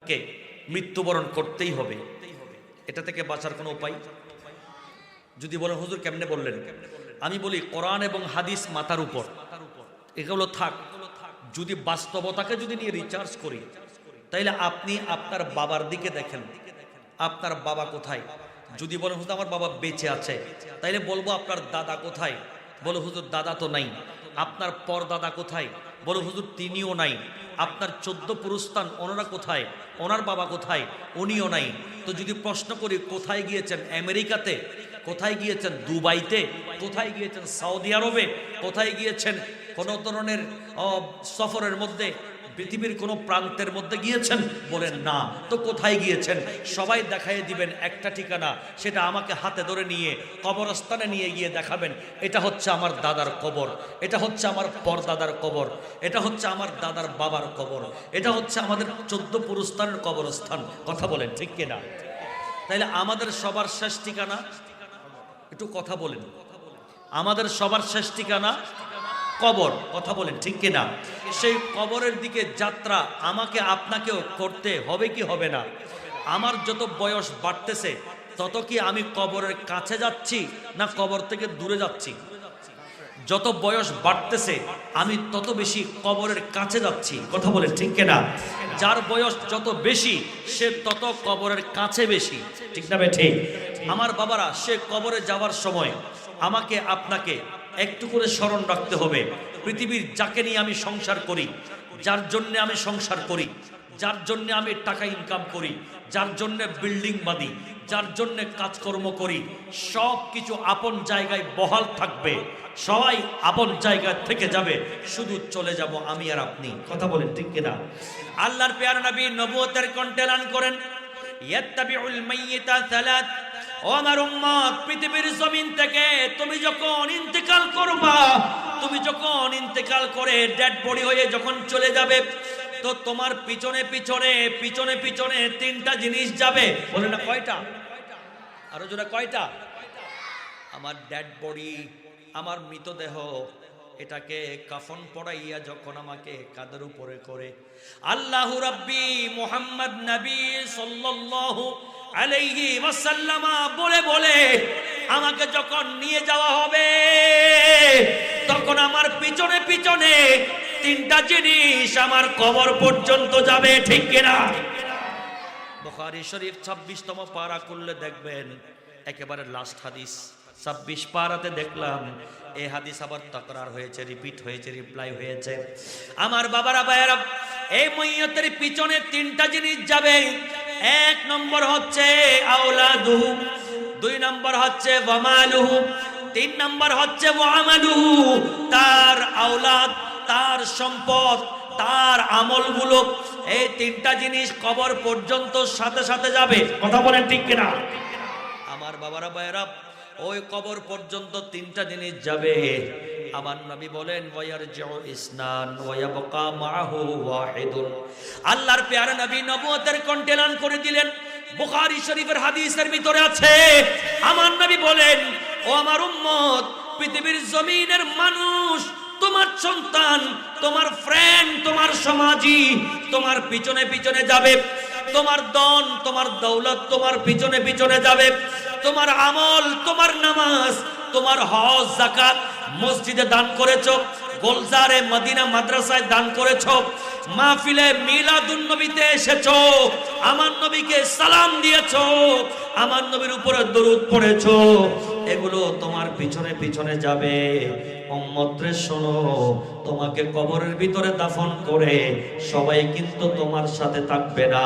কে মৃত্যুবরণ করতেই হবে। এটা থেকে বাঁচার কোনো উপায়? যদি বলেন হুজুর কেমনে বললেন, আমি বলি কোরআন এবং হাদিস মাথার উপর, এগুলো থাক। যদি বাস্তবতাকে যদি নিয়ে রিচার্জ করি, তাইলে আপনি আপনার বাবার দিকে দেখেন, আপনার বাবা কোথায়? যদি বলেন হুজুর আমার বাবা বেঁচে আছে, তাইলে বলবো আপনার দাদা কোথায়? বলো হুজুর দাদা তো নাই। আপনার পরদাদা কোথায়? বলো হুজুর তিনিও নাই। আপনার 14 পুরুষস্থান ওনারা কোথায়? ওনার বাবা কোথায়? উনিও নাই। তো যদি প্রশ্ন করি কোথায় গিয়েছেন? আমেরিকাতে? কোথায় গিয়েছেন? দুবাইতে? কোথায় গিয়েছেন? সৌদি আরবে? কোথায় গিয়েছেন? কোনো ধরনের সফরের মধ্যে পৃথিবীর কোনো প্রান্তের মধ্যে গিয়েছেন? বলেন না। তো কোথায় গিয়েছেন? সবাই দেখাই দিবেন একটা ঠিকানা, সেটা আমাকে হাতে ধরে নিয়ে কবরস্থানে নিয়ে গিয়ে দেখাবেন, এটা হচ্ছে আমার দাদার কবর, এটা হচ্ছে আমার পরদাদার কবর, এটা হচ্ছে আমার দাদার বাবার কবর, এটা হচ্ছে আমাদের 14 পুরুষস্থানের কবরস্থান। কথা বলেন ঠিক কিনা? তাইলে আমাদের সবার শেষ ঠিকানা, একটু কথা বলেন, আমাদের সবার শেষ ঠিকানা কবর। কথা বলেন ঠিক কিনা? সেই কবরের দিকে যাত্রা আমাকে আপনাকেও করতে হবে কি হবে না? আমার যত বয়স বাড়তেছে তত কি আমি কবরের কাছে যাচ্ছি না কবর থেকে দূরে যাচ্ছি? যত বয়স বাড়তেছে আমি তত বেশি কবরের কাছে যাচ্ছি। কথা বলেন ঠিক কিনা? যার বয়স যত বেশি সে তত কবরের কাছে বেশি। ঠিক না ঠিক? আমার বাবারা, সে কবরে যাওয়ার সময় আমাকে আপনাকে একটু করে স্মরণ রাখতে হবে, পৃথিবীর যাকে নিয়ে আমি সংসার করি, যার জন্য আমি সংসার করি, যার জন্য আমি টাকা ইনকাম করি, যার জন্য বিল্ডিং বাঁধি, যার জন্য কাজকর্ম করি, সব কিছু আপন জায়গায় বহাল থাকবে, সবাই আপন জায়গায় থেকে যাবে, শুধু চলে যাব আমি আর আপনি। কথা বলেন ঠিক কিনা? আল্লাহর পেয়ারা নবী নবুয়তের কণ্ঠে এলান করেন, ইয়াত্তাবিউল মাইয়িতা সালাত। ও আমার উম্মত, পৃথিবীর জমিন থেকে তুমি যখন ইন্তেকাল করবা, তুমি যখন ইন্তেকাল করে ডেড বডি হয়ে যখন চলে যাবে, তো তোমার পিছনে পিছনে পিছনে পিছনে 3টা জিনিস যাবে। বলে না কয়টা? আরো জোরে কয়টা? আমার ডেড বডি, আমার মৃতদেহ, এটাকে কাফন পরাইয়া যখন আমাকে কাঁধের উপরে করে আল্লাহু রাব্বি মুহাম্মদ নবী সাল্লাল্লাহু আলাইহি ওয়াসাল্লাম বলে বলে আমাকে যখন নিয়ে যাওয়া হবে, তখন আমার পিছনে পিছনে 3টা জিনিস আমার কবর পর্যন্ত যাবে। ঠিক কিনা? বুখারী শরীফ 26তম পারা করলে দেখবেন একেবারে লাস্ট হাদিস 26 পারাতে দেখলাম এই হাদিস আবার তাকরার হয়েছে, রিপিট হয়েছে, রিপ্লাই হয়েছে। আমার বাবারা ভাইয়েরা, এই মাইয়তের পিছনে 3টা জিনিস যাবে। 1 নম্বর হচ্ছে আওলাদুহু, 2 নম্বর হচ্ছে ওয়ামালুহু, 3 নম্বর হচ্ছে ওয়ামালুহু। তার আওলাদ, তার সম্পদ, তার আমলগুলো, এই 3টা জিনিস কবর পর্যন্ত সাথে সাথে যাবে। কথা বলেন ঠিক কিনা? আমার বাবারা ভাইয়েরা, ওই কবর পর্যন্ত 3টা জিনিস যাবে। আমার নবী বলেন ওয়ায়ারজিউ ইসনান ওয়ায়াবকা মাহু ওয়াহিদুন। আল্লাহর পেয়ারা নবী নবুয়তের কণ্ঠে এলান করে দিলেন, বুখারী শরীফের হাদিসের ভিতরে আছে, আমার নবী বলেন, ও আমার উম্মত, পৃথিবীর জমিনের মানুষ, তোমার সন্তান, তোমার ফ্রেন্ড, তোমার সমাজী তোমার পিছনে পিছনে যাবে, তোমার ধন, তোমার দৌলত তোমার পিছনে পিছনে যাবে, তোমার আমল, তোমার নামাজ, তোমার হজ, যাকাত, মসজিদে দান করেছো, গোলজারে মদিনা মাদ্রাসায় দান করেছো, মাহফিলে মিলাদুন নবীতে এসেছো, আমার নবীকে সালাম দিয়েছো, আমার নবীর উপরে দরুদ পড়েছো, এগুলো তোমার পিছনে পিছনে যাবে। উম্মত রে শোনো, তোমাকে কবরের ভিতরে দাফন করে সবাই কিন্তু তোমার সাথে থাকবে না।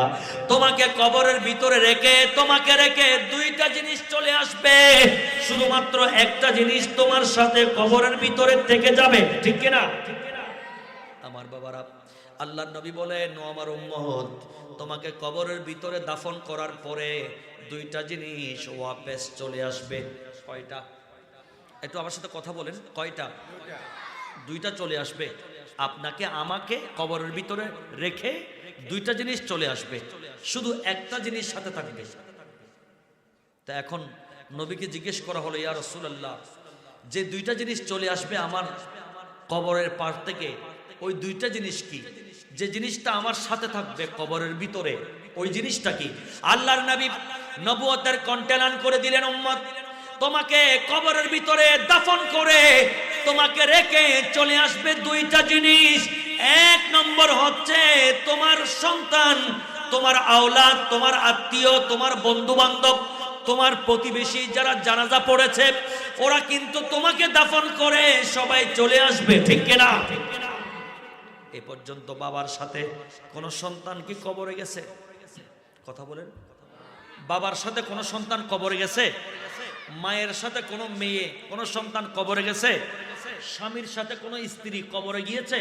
তোমাকে কবরের ভিতরে রেখে, তোমাকে রেখে 2টা জিনিস চলে আসবে, শুধুমাত্র একটা জিনিস তোমার সাথে কবরের ভিতরে থেকে যাবে। ঠিক কিনা? আমার বাবারা, আল্লাহর নবী বলেন, ও আমার উম্মত, তোমাকে কবরের ভিতরে দাফন করার পরে 2টা জিনিস ওয়াপস চলে আসবে। কয়টা? একটু আমার সাথে কথা বলেন, কয়টা? 2টা চলে আসবে। আপনাকে আমাকে কবরের ভিতরে রেখে 2টা জিনিস চলে আসবে, শুধু একটা জিনিস সাথে থাকবে। তা এখন নবীকে জিজ্ঞেস করা হলো, ইয়া রাসূলুল্লাহ, যে 2টা জিনিস চলে আসবে আমার কবরের পাশ থেকে, ওই 2টা জিনিস কি? যে জিনিসটা আমার সাথে থাকবে কবরের ভিতরে, ওই জিনিসটা কি? আল্লাহর নবী নবুয়তের কন্টেনান করে দিলেন, উম্মত তোমাকে কবরের ভিতরে দাফন করে তোমাকে রেখে চলে আসবে দুইটা জিনিস। এক নম্বর হচ্ছে তোমার সন্তান, তোমার আওলাদ, তোমার আত্মীয়, তোমার বন্ধু বান্ধব, তোমার প্রতিবেশী যারা জানাজা পড়েছে ওরা কিন্তু তোমাকে দাফন করে সবাই চলে আসবে, ঠিক কিনা? এ পর্যন্ত বাবার সাথে কোন সন্তান কি কবরে গেছে? কথা বলেন। বাবার সাথে কোন সন্তান কবরে গেছে? মায়ের সাথে কোন মেয়ে কোন সন্তান কবরে গেছে? স্বামীর সাথে কোন স্ত্রী কবরে গিয়েছে?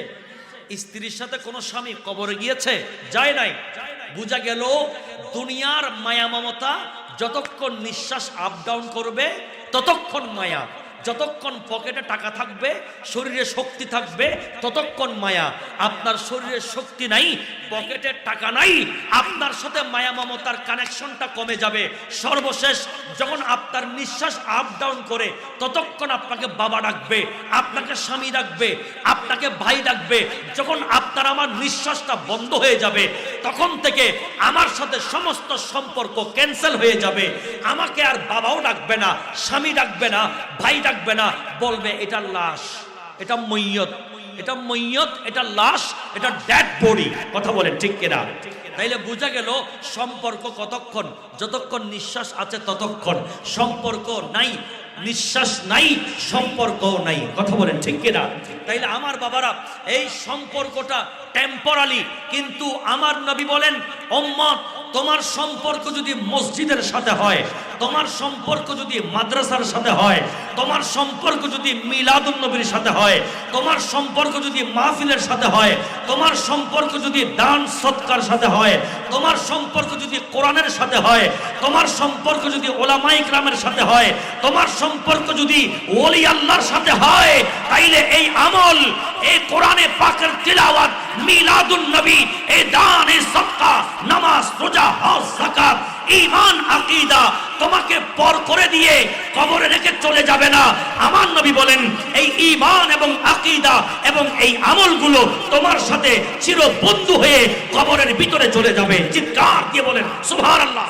স্ত্রীর সাথে কোন স্বামী কবরে গিয়েছে? যায় নাই। বুঝা গেল দুনিয়ার মায়া মমতা যতক্ষণ নিঃশ্বাস আপ ডাউন করবে ততক্ষণ মায়া, যতক্ষণ পকেটে টাকা থাকবে শরীরে শক্তি থাকবে ততক্ষণ মায়া। আপনার শরীরে শক্তি নাই, পকেটে টাকা নাই, আপনার সাথে মায়া মমতার কানেকশনটা কমে যাবে। সর্বশেষ যখন আপনার নিঃশ্বাস আপ ডাউন করে ততক্ষণ আপনাকে বাবা ডাকবে, আপনাকে স্বামী ডাকবে, আপনাকে ভাই ডাকবে। যখন আপনার আমার নিঃশ্বাসটা বন্ধ হয়ে যাবে তখন থেকে আমার সাথে সমস্ত সম্পর্ক ক্যান্সেল হয়ে যাবে। আমাকে আর বাবাও ডাকবে না, স্বামী ডাকবে না, ভাই ডাকবে না, বলবে এটা লাশ, এটা মইয়ত, এটা মইয়ত, এটা লাশ, এটা ডেড বডি। কথা বলেন ঠিক কিনা? তাইলে বোঝা গেল সম্পর্ক কতক্ষণ? যতক্ষণ নিঃশ্বাস আছে ততক্ষণ। সম্পর্ক নাই, নিঃশ্বাস নাই, সম্পর্ক নাই। কথা বলেন ঠিক কিনা? তাইলে আমার বাবারা এই সম্পর্কটা টেম্পোরারি, কিন্তু আমার নবী বলেন উম্মত তোমার সম্পর্ক যদি মসজিদের সাথে হয়, তোমার সম্পর্ক যদি মাদ্রাসার সাথে হয়, তোমার সম্পর্ক যদি মিলাদুন নবীর সাথে হয়, তোমার সম্পর্ক যদি মাহফিলের সাথে হয়, তোমার সম্পর্ক যদি দান সৎকার সাথে হয়, তোমার সম্পর্ক যদি কোরআনের সাথে হয়, তোমার সম্পর্ক যদি ওলামায়ে ইকরামের সাথে হয়, তোমার সম্পর্ক যদি ওলি আল্লাহর সাথে হয়, তাইলে এই আমল, এই কোরআনে পাকের তিলাওয়াত, মিলাদুন নবী, এই দান, এই সদকা, নামাজ, রোজা, হজ, যাকাত, ঈমান, আকীদা তোমাকে পর করে দিয়ে কবরে রেখে চলে যাবে না। আমার নবী বলেন এই ঈমান এবং আকীদা এবং এই আমলগুলো তোমার সাথে চিরবন্ধু হয়ে কবরের ভিতরে চলে যাবে। চিৎকার দিয়ে বলেন সুবহানাল্লাহ।